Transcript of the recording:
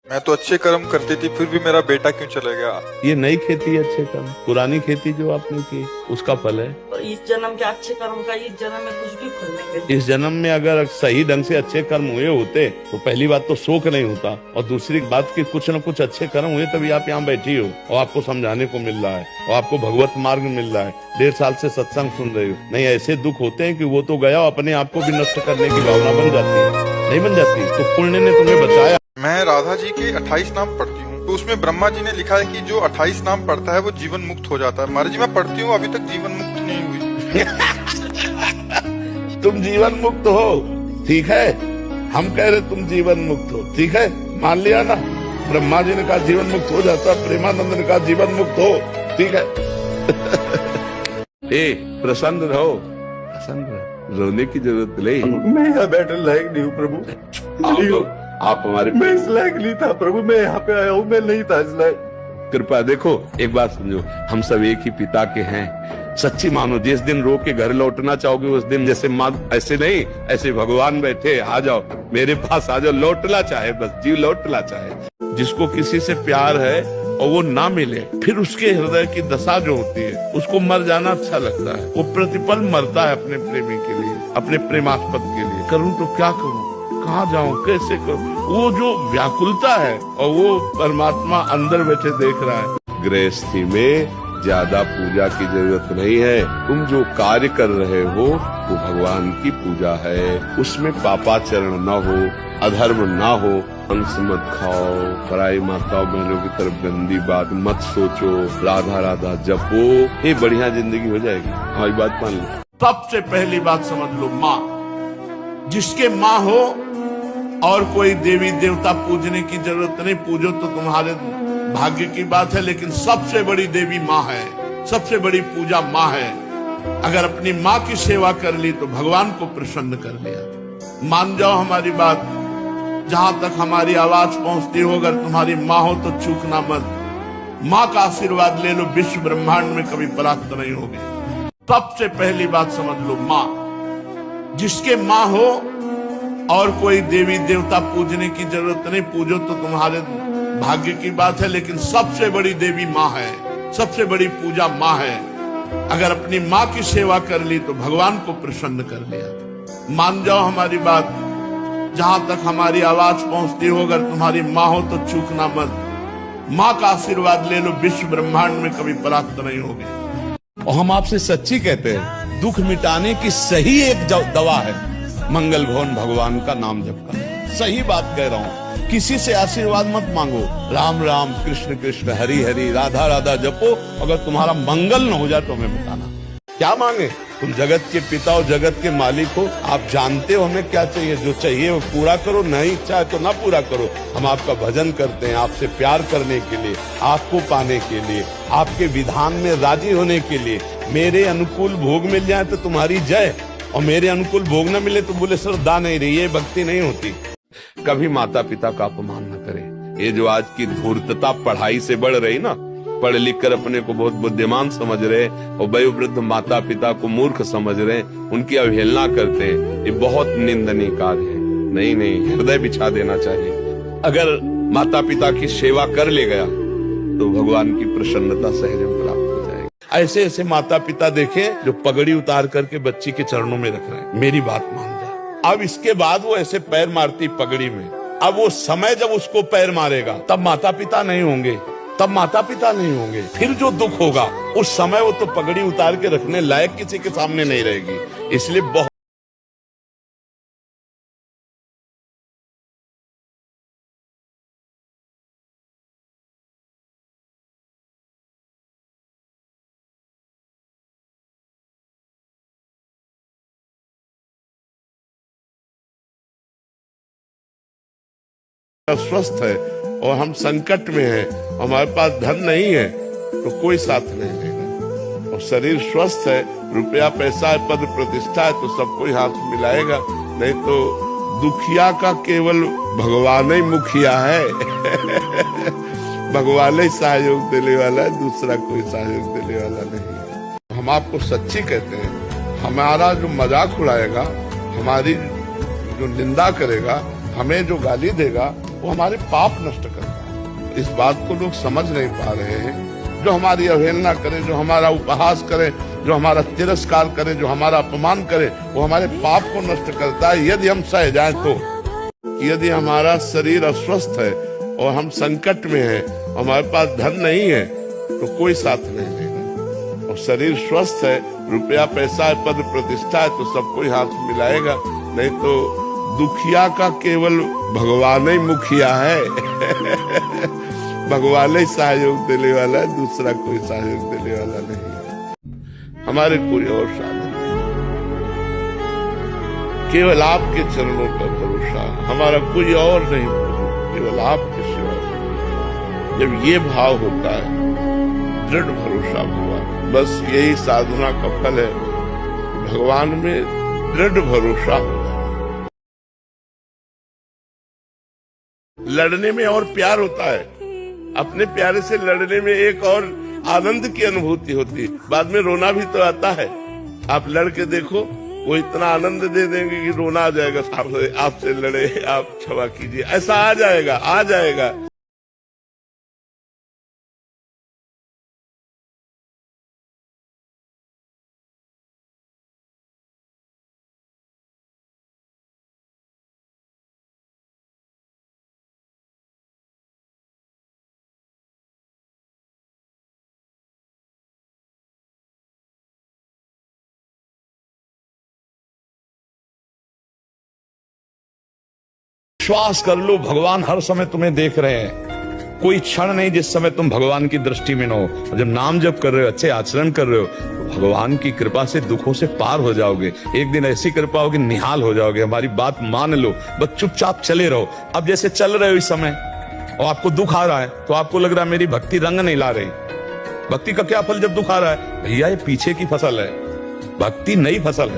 मैं तो अच्छे कर्म करती थी, फिर भी मेरा बेटा क्यों चला गया? ये नई खेती है अच्छे कर्म, पुरानी खेती जो आपने की उसका फल है। और इस जन्म के अच्छे कर्म का इस जन्म में कुछ भी फल नहीं देते। इस जन्म में अगर सही ढंग से अच्छे कर्म हुए होते तो पहली बात तो शोक नहीं होता, और दूसरी बात कि कुछ न कुछ अच्छे कर्म हुए तभी आप यहाँ बैठी हो और आपको समझाने को मिल रहा है और आपको भगवत मार्ग मिल रहा है। 1.5 साल से सत्संग सुन रहे हो। नहीं, ऐसे दुख होते हैं कि वो तो गया, अपने आप को भी नष्ट करने की भावना बन जाती है, नहीं बन जाती। तो पुण्य ने तुम्हें बचाया। मैं राधा जी के 28 नाम पढ़ती हूँ, तो उसमें ब्रह्मा जी ने लिखा है कि जो 28 नाम पढ़ता है वो जीवन मुक्त हो जाता है। महाराज जी मैं पढ़ती हूँ, अभी तक जीवन मुक्त नहीं हुई। तुम जीवन मुक्त हो, ठीक है। हम कह रहे तुम जीवन मुक्त हो, ठीक है, मान लिया ना। ब्रह्मा जी ने कहा जीवन मुक्त हो जाता, प्रेमानंद ने कहा जीवन मुक्त हो, ठीक है। ए प्रसन्न रहो, प्रसन्न रहो, रोने की जरूरत नहीं। मैं यहाँ बैठने लायक नहीं हूँ प्रभु। आप हमारे, मैं इस लायक नहीं था प्रभु, मैं यहाँ पे आया हूँ, मैं नहीं था इस लायक। कृपा देखो, एक बात समझो, हम सब एक ही पिता के हैं। सच्ची मानो, जिस दिन रो के घर लौटना चाहोगे उस दिन जैसे माँ, ऐसे नहीं, ऐसे भगवान बैठे, आ जाओ मेरे पास, आ जाओ। लौटना चाहे, बस जीव लौटना चाहे। जिसको किसी से प्यार है और वो ना मिले, फिर उसके हृदय की दशा जो होती है, उसको मर जाना अच्छा लगता है। वो प्रतिपल मरता है अपने प्रेमी के लिए, अपने प्रेमास्पद के लिए। करूं तो क्या करूं, कहाँ जाऊं, कैसे करूं, वो जो व्याकुलता है, और वो परमात्मा अंदर बैठे देख रहा है। गृहस्थी में ज्यादा पूजा की जरूरत नहीं है। तुम जो कार्य कर रहे हो वो भगवान की पूजा है। उसमें पापाचरण न हो, अधर्म न हो, हंस मत खाओ, पराई माताओं बहनों की तरफ गंदी बात मत सोचो, राधा राधा जपो, ये बढ़िया जिंदगी हो जाएगी। हमारी बात मान लो। सबसे पहली बात समझ लो, माँ, जिसके माँ हो और कोई देवी देवता पूजने की जरूरत नहीं। पूजो तो तुम्हारे भाग्य की बात है, लेकिन सबसे बड़ी देवी माँ है, सबसे बड़ी पूजा माँ है। अगर अपनी माँ की सेवा कर ली तो भगवान को प्रसन्न कर लिया। मान जाओ हमारी बात, जहां तक हमारी आवाज पहुंचती हो, अगर तुम्हारी माँ हो तो चूकना मत। माँ का आशीर्वाद ले लो, विश्व ब्रह्मांड में कभी परास्त नहीं होगी। सबसे पहली बात समझ लो, माँ, जिसके माँ हो और कोई देवी देवता पूजने की जरूरत नहीं। पूजो तो तुम्हारे भाग्य की बात है, लेकिन सबसे बड़ी देवी माँ है, सबसे बड़ी पूजा माँ है। अगर अपनी माँ की सेवा कर ली तो भगवान को प्रसन्न कर लिया। मान जाओ हमारी बात, जहां तक हमारी आवाज पहुंचती हो, अगर तुम्हारी माँ हो तो चूकना मत। माँ का आशीर्वाद ले लो, विश्व ब्रह्मांड में कभी परास्त नहीं होगी। और हम आपसे सच्ची कहते हैं, दुख मिटाने की सही एक दवा है मंगल भवन भगवान का नाम जप करना। सही बात कह रहा हूँ। किसी से आशीर्वाद मत मांगो, राम राम कृष्ण कृष्ण हरि हरि राधा राधा जपो। अगर तुम्हारा मंगल न हो जाए तो हमें बताना। क्या मांगे? तुम जगत के पिता और जगत के मालिक हो, आप जानते हो हमें क्या चाहिए। जो चाहिए वो पूरा करो, नहीं चाहे तो ना पूरा करो। हम आपका भजन करते हैं, आपसे प्यार करने के लिए, आपको पाने के लिए, आपके विधान में राजी होने के लिए। मेरे अनुकूल भोग मिल जाए तो तुम्हारी जय, और मेरे अनुकूल भोग न मिले तो बोले श्रद्धा नहीं रही, ये भक्ति नहीं होती। कभी माता पिता का अपमान न करें। ये जो आज की धूर्तता पढ़ाई से बढ़ रही ना, पढ़ लिख कर अपने को बहुत बुद्धिमान समझ रहे और वयोवृद्ध माता पिता को मूर्ख समझ रहे, उनकी अवहेलना करते हैं, ये बहुत निंदनीय कार्य है। नहीं नहीं, हृदय बिछा देना चाहिए। अगर माता पिता की सेवा कर ले गया तो भगवान की प्रसन्नता सहज प्राप्त हो जाएगी। ऐसे ऐसे माता पिता देखे जो पगड़ी उतार करके बच्ची के चरणों में रख रहे हैं। मेरी बात मान जा। अब इसके बाद वो ऐसे पैर मारती पगड़ी में। अब वो समय जब उसको पैर मारेगा तब माता पिता नहीं होंगे, तब माता पिता नहीं होंगे। फिर जो दुख होगा उस समय वो तो पगड़ी उतार के रखने लायक किसी के सामने नहीं रहेगी। इसलिए बहुत स्वस्थ है और हम संकट में हैं, हमारे पास धन नहीं है तो कोई साथ नहीं देगा। और शरीर स्वस्थ है, रुपया पैसा है, पद प्रतिष्ठा है तो सबको ही हाथ मिलाएगा। नहीं तो दुखिया का केवल भगवान ही मुखिया है। भगवान ही सहयोग देने वाला है, दूसरा कोई सहयोग देने वाला नहीं है। हम आपको सच्ची कहते हैं, हमारा जो मजाक उड़ाएगा, हमारी जो निंदा करेगा, हमें जो गाली देगा, वो हमारे पाप नष्ट करता है। इस बात को लोग समझ नहीं पा रहे हैं। जो हमारी अवहेलना करे, जो हमारा उपहास करे, जो हमारा तिरस्कार करे, जो हमारा अपमान करे, वो हमारे पाप को नष्ट करता है। यदि हम सह जाएं तो, यदि हमारा शरीर अस्वस्थ है और हम संकट में हैं, हमारे पास धन नहीं है, तो कोई साथ नहीं देगा। और शरीर स्वस्थ है, रुपया पैसा है, पद प्रतिष्ठा है, तो सब कोई हाथ मिलाएगा। नहीं तो दुखिया का केवल भगवान ही मुखिया है। भगवान ही सहयोग देने वाला है, दूसरा कोई सहयोग देने वाला नहीं है। हमारे कोई और साधन नहीं, केवल आपके चरणों पर भरोसा, हमारा कोई और नहीं, केवल आपके सिवा। जब ये भाव होता है, दृढ़ भरोसा भगवान, बस यही साधना का फल है। भगवान में दृढ़ भरोसा हो। लड़ने में और प्यार होता है, अपने प्यारे से लड़ने में एक और आनंद की अनुभूति होती है। बाद में रोना भी तो आता है। आप लड़के देखो, वो इतना आनंद दे देंगे कि रोना आ जाएगा। आपसे लड़े, आप क्षमा कीजिए, ऐसा आ जाएगा, आ जाएगा। विश्वास कर लो, भगवान हर समय तुम्हें देख रहे हैं। कोई क्षण नहीं जिस समय तुम भगवान की दृष्टि में न हो। जब नाम जप कर रहे हो, अच्छे आचरण कर रहे हो, तो भगवान की कृपा से दुखों से पार हो जाओगे। एक दिन ऐसी कृपा होगी, निहाल हो जाओगे। हमारी बात मान लो, बस चुपचाप चले रहो। अब जैसे चल रहे हो इस समय और आपको दुख आ रहा है, तो आपको लग रहा है मेरी भक्ति रंग नहीं ला रही। भक्ति का क्या फल जब दुख आ रहा है? भैया ये पीछे की फसल है, भक्ति नई फसल है।